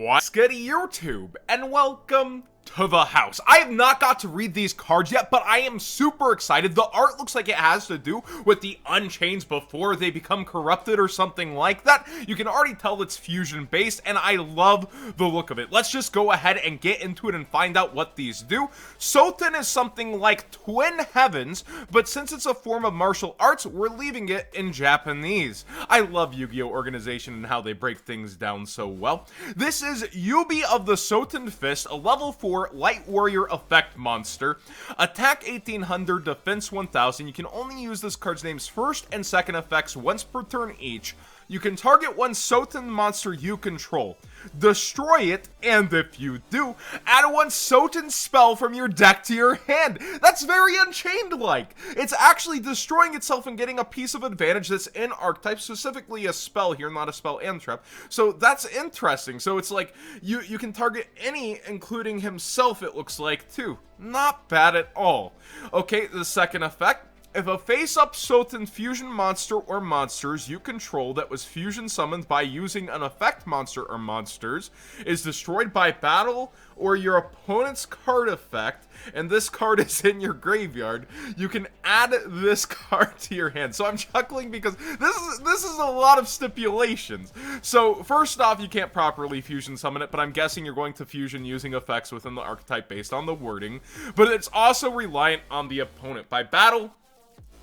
What's good, YouTube, and welcome to the house. I have not got to read these cards yet, but I am super excited. The art looks like it has to do with the Unchains before they become corrupted or something like that. You can already tell it's fusion based, and I love the look of it. Let's just go ahead and get into it and find out what these do. Soten is something like Twin Heavens, but since it's a form of martial arts, we're leaving it in Japanese. I love Yu-Gi-Oh! Organization and how they break things down so well. This is Yubi of the Soten Fist, a level 4 Light Warrior effect monster. Attack 1800, defense 1000. You can only use this card's name's first and second effects once per turn each. You can target one Soten monster you control, destroy it, and if you do, add one Soten spell from your deck to your hand. That's very Unchained-like. It's actually destroying itself and getting a piece of advantage that's in Archetype, specifically a spell here, not a spell and trap. So that's interesting. So it's like, you can target any, including himself, it looks like, too. Not bad at all. Okay, the second effect. If a face-up Soten fusion monster or monsters you control that was fusion summoned by using an effect monster or monsters is destroyed by battle or your opponent's card effect, and this card is in your graveyard, you can add this card to your hand. So I'm chuckling because this is a lot of stipulations. So first off, you can't properly fusion summon it, but I'm guessing you're going to fusion using effects within the archetype based on the wording. But it's also reliant on the opponent by battle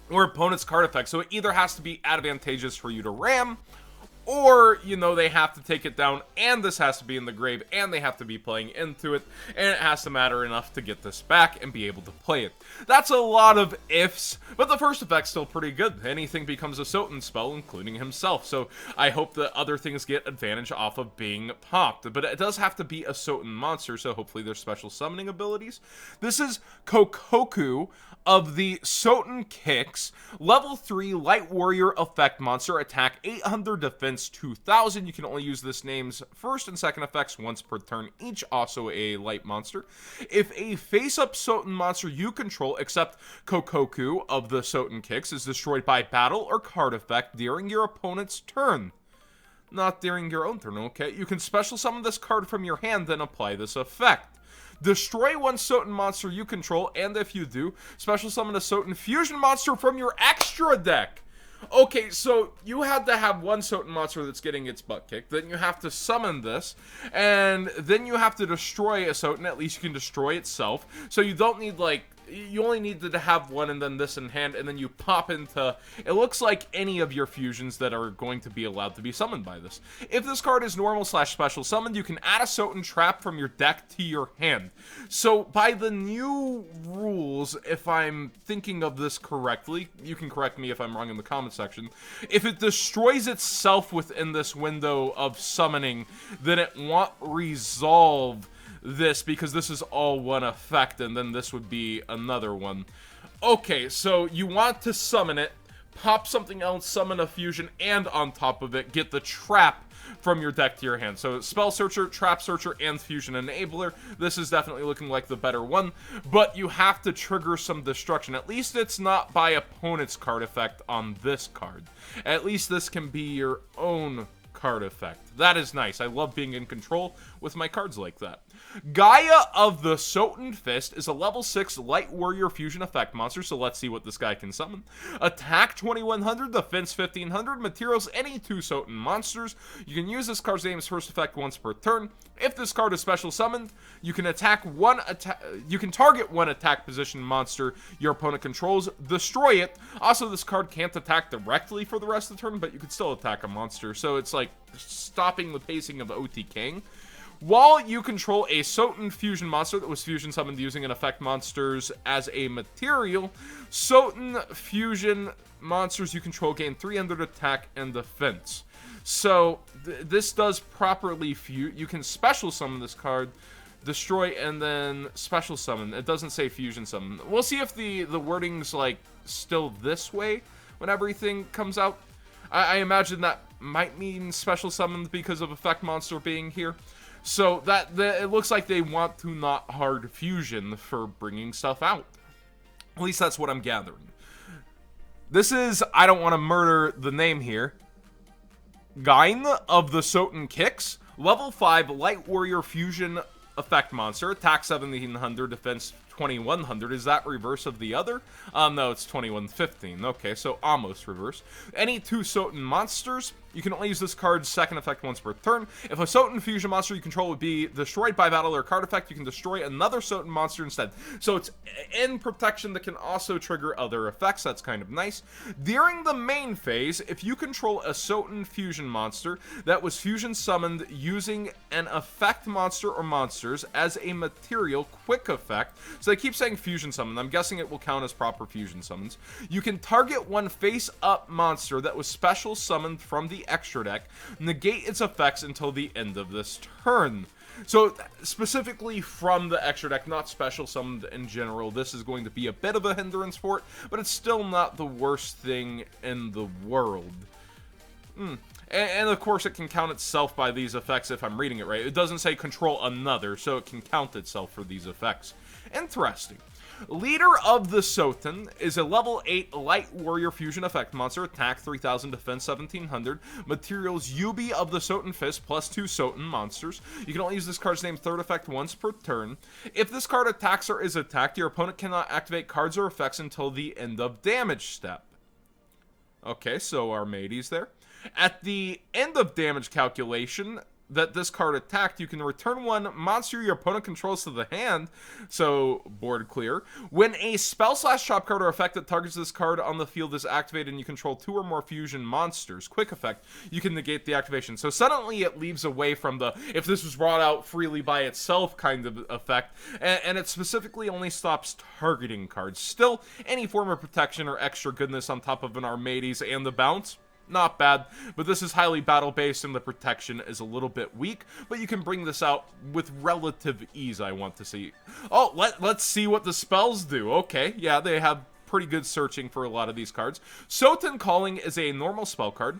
or opponent's card effect, so it either has to be advantageous for you to ram, or, you know, they have to take it down, and this has to be in the grave, and they have to be playing into it, and it has to matter enough to get this back and be able to play it. That's a lot of ifs, but the first effect's still pretty good. Anything becomes a Soten spell, including himself, so I hope that other things get advantage off of being popped. But it does have to be a Soten monster, so hopefully there's special summoning abilities. This is Kokoku of the Soten Kicks, level 3 Light Warrior effect monster, attack 800, defense 2000. You can only use this name's first and second effects once per turn each, also a light monster. If a face-up Soten monster you control, except Kokoku of the Soten Kicks, is destroyed by battle or card effect during your opponent's turn. Not during your own turn, okay? You can special summon this card from your hand, then apply this effect. Destroy one Soten monster you control, and if you do, special summon a Soten fusion monster from your extra deck. Okay, so you had to have one Soten monster that's getting its butt kicked, then you have to summon this, and then you have to destroy a Soten. At least you can destroy itself, so you don't need, like, you only needed to have one and then this in hand, and then you pop into, it looks like any of your fusions that are going to be allowed to be summoned by this. If this card is normal / special summoned, you can add a Soten trap from your deck to your hand. So by the new rules, if I'm thinking of this correctly, you can correct me if I'm wrong in the comment section, if it destroys itself within this window of summoning, then it won't resolve this, because this is all one effect, and then this would be another one. Okay, so you want to summon it, pop something else, summon a fusion, and on top of it, get the trap from your deck to your hand. So Spell Searcher, Trap Searcher, and Fusion Enabler. This is definitely looking like the better one, but you have to trigger some destruction. At least it's not by opponent's card effect on this card. At least this can be your own card effect. That is nice. I love being in control with my cards like that. Gaia of the Soten Fist is a level 6 Light Warrior fusion effect monster, so let's see what this guy can summon. Attack 2100, defense 1500, materials any 2 Soten monsters. You can use this card's name's first effect once per turn. If this card is special summoned, you can you can target one attack position monster your opponent controls, destroy it. Also, this card can't attack directly for the rest of the turn, but you can still attack a monster, so it's like stopping the pacing of OTKing. While you control a Soten fusion monster that was fusion summoned using an effect monsters as a material, Soten fusion monsters you control gain 300 attack and defense. So this does properly you can special summon this card, destroy, and then special summon. It doesn't say fusion summon. We'll see if the wording's like still this way when everything comes out. I imagine that might mean special summoned because of effect monster being here. So it looks like they want to not hard fusion for bringing stuff out. At least that's what I'm gathering. This is, I don't want to murder the name here, Gain of the Soten Kicks, Level 5 Light Warrior Fusion effect monster, attack 1700, defense 2100. Is that reverse of the other? No, it's 2115. Okay, so almost reverse. Any 2 Soten monsters, you can only use this card's second effect once per turn. If a Soten fusion monster you control would be destroyed by battle or card effect, you can destroy another Soten monster instead. So it's in protection that can also trigger other effects. That's kind of nice. During the main phase, if you control a Soten fusion monster that was fusion summoned using an effect monster or monsters as a material quick effect, so they keep saying fusion summon, I'm guessing it will count as proper fusion summons, you can target one face-up monster that was special summoned from the extra deck, negate its effects until the end of this turn. So, specifically from the extra deck, not special summoned in general, this is going to be a bit of a hindrance for it, but it's still not the worst thing in the world. And of course, it can count itself by these effects if I'm reading it right. It doesn't say control another, so it can count itself for these effects. Interesting. Leader of the Soten is a level 8 Light Warrior Fusion effect monster, attack 3000, defense 1700, materials Yubi of the Soten Fist, plus 2 Soten monsters. You can only use this card's name third effect once per turn. If this card attacks or is attacked, your opponent cannot activate cards or effects until the end of damage step. Okay, so our mateys there. At the end of damage calculation that this card attacked, you can return one monster your opponent controls to the hand, so board clear. When a spell/trap card or effect that targets this card on the field is activated and you control 2 or more fusion monsters, quick effect, you can negate the activation. So suddenly it leaves away from the if this was brought out freely by itself kind of effect, and it specifically only stops targeting cards. Still, any form of protection or extra goodness on top of an Armades and the bounce, not bad, but this is highly battle-based and the protection is a little bit weak, but you can bring this out with relative ease, I want to see. Oh, let's see what the spells do. Okay, yeah, they have pretty good searching for a lot of these cards. Soten Calling is a normal spell card.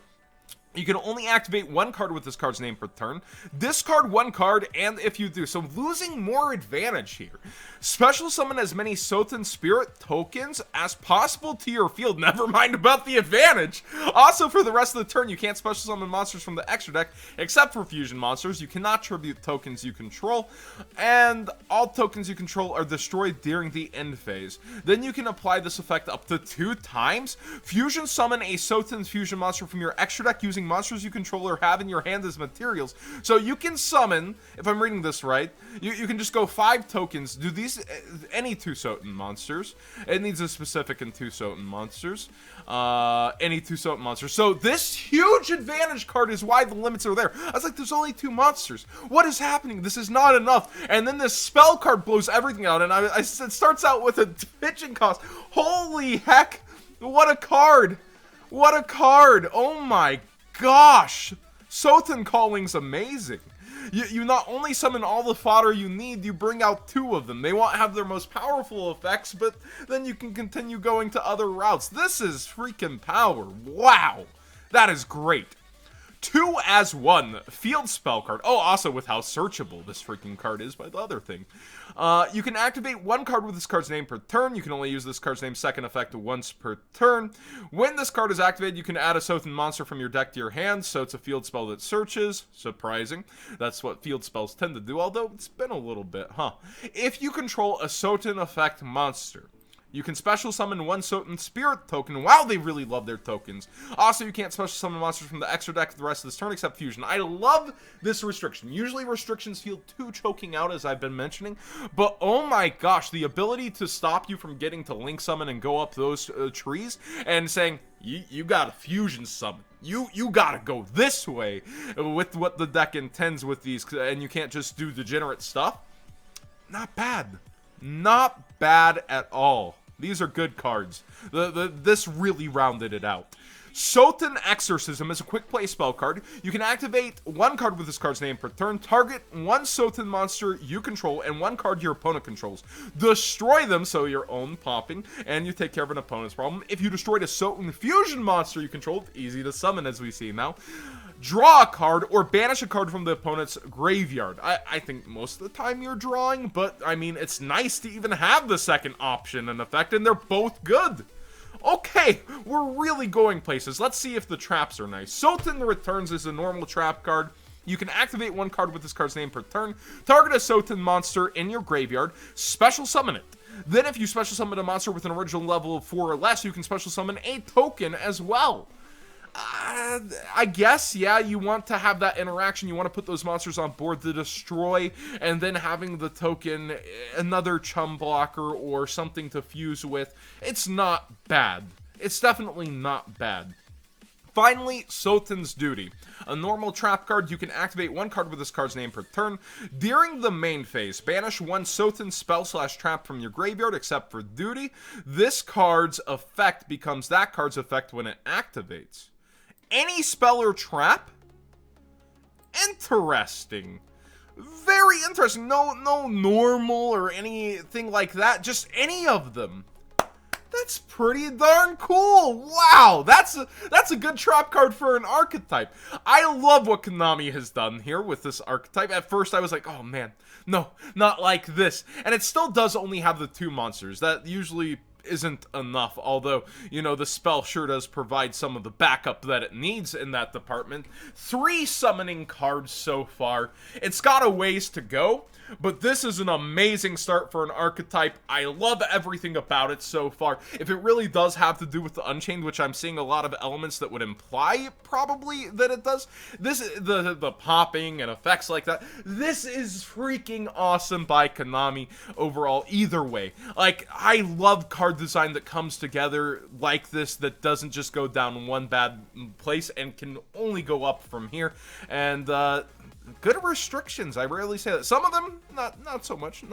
You can only activate 1 card with this card's name per turn. Discard 1 card, and if you do, so losing more advantage here. Special summon as many Soten Spirit tokens as possible to your field. Never mind about the advantage. Also, for the rest of the turn, you can't special summon monsters from the extra deck, except for fusion monsters. You cannot tribute tokens you control, and all tokens you control are destroyed during the end phase. Then you can apply this effect up to 2 times. Fusion summon a Soten fusion monster from your extra deck using monsters you control or have in your hand as materials. So you can summon, if I'm reading this right, you can just go 5 tokens, do these, any 2 Soten monsters. It needs a specific and 2 Soten monsters. Any 2 Soten monsters. So this huge advantage card is why the limits are there. I was like, there's only 2 monsters. What is happening? This is not enough. And then this spell card blows everything out, and it starts out with a pitching cost. Holy heck! What a card! What a card! Oh my gosh! Soten Calling's amazing. You not only summon all the fodder you need, you bring out 2 of them. They won't have their most powerful effects, but then you can continue going to other routes. This is freaking power. Wow! That is great. 2 as 1 field spell card. Oh, also with how searchable this freaking card is by the other thing. You can activate 1 card with this card's name per turn. You can only use this card's name second effect once per turn. When this card is activated, you can add a Soten monster from your deck to your hand, so it's a field spell that searches. Surprising. That's what field spells tend to do, although it's been a little bit, huh? If you control a Soten effect monster, you can special summon 1 Soten Spirit token. Wow, they really love their tokens. Also, you can't special summon monsters from the extra deck the rest of this turn except fusion. I love this restriction. Usually restrictions feel too choking out, as I've been mentioning, but oh my gosh, the ability to stop you from getting to link summon and go up those trees and saying, you gotta fusion summon. You gotta go this way with what the deck intends with these, and you can't just do degenerate stuff. Not bad. Not bad at all. These are good cards. This really rounded it out. Soten Exorcism is a quick play spell card. You can activate 1 card with this card's name per turn, target 1 Soten monster you control and 1 card your opponent controls. Destroy them, so your own popping, and you take care of an opponent's problem. If you destroyed a Soten fusion monster you controlled, easy to summon as we see now. Draw a card or banish a card from the opponent's graveyard. I think most of the time you're drawing, but I mean, it's nice to even have the second option and effect, and they're both good. Okay, we're really going places. Let's see if the traps are nice. Soten Returns is a normal trap card. You can activate one card with this card's name per turn, target a Soten monster in your graveyard, special summon it. Then if you special summon a monster with an original level of 4 or less, you can special summon a token as well. I guess, yeah, you want to have that interaction. You want to put those monsters on board to destroy, and then having the token, another chum blocker or something to fuse with. It's not bad. It's definitely not bad. Finally, Soten's Duty. A normal trap card, you can activate one card with this card's name per turn. During the main phase, banish one Soten spell/trap from your graveyard except for Duty. This card's effect becomes that card's effect when it activates. Any spell or trap? Interesting. Very interesting. No normal or anything like that. Just any of them. That's pretty darn cool. Wow, that's a good trap card for an archetype. I love what Konami has done here with this archetype. At first, I was like, oh man, no, not like this. And it still does only have the 2 monsters. That usually isn't enough, although, you know, the spell sure does provide some of the backup that it needs in that department. 3 summoning cards so far. It's got a ways to go, but this is an amazing start for an archetype. I love everything about it so far. If it really does have to do with the Unchained, which I'm seeing a lot of elements that would imply probably that it does, the popping and effects like that, this is freaking awesome by Konami overall either way. Like, I love card design that comes together like this, that doesn't just go down one bad place and can only go up from here. And good restrictions, I rarely say that. Some of them, not so much,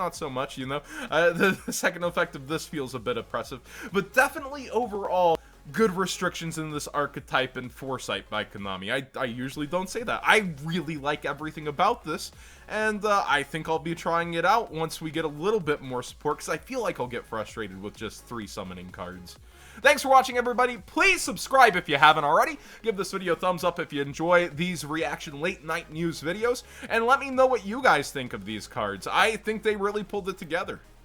you know. The second effect of this feels a bit oppressive, but definitely overall, good restrictions in this archetype and Foresight by Konami. I usually don't say that. I really like everything about this, and I think I'll be trying it out once we get a little bit more support, because I feel like I'll get frustrated with just 3 summoning cards. Thanks for watching, everybody. Please subscribe if you haven't already. Give this video a thumbs up if you enjoy these reaction late night news videos, and let me know what you guys think of these cards. I think they really pulled it together.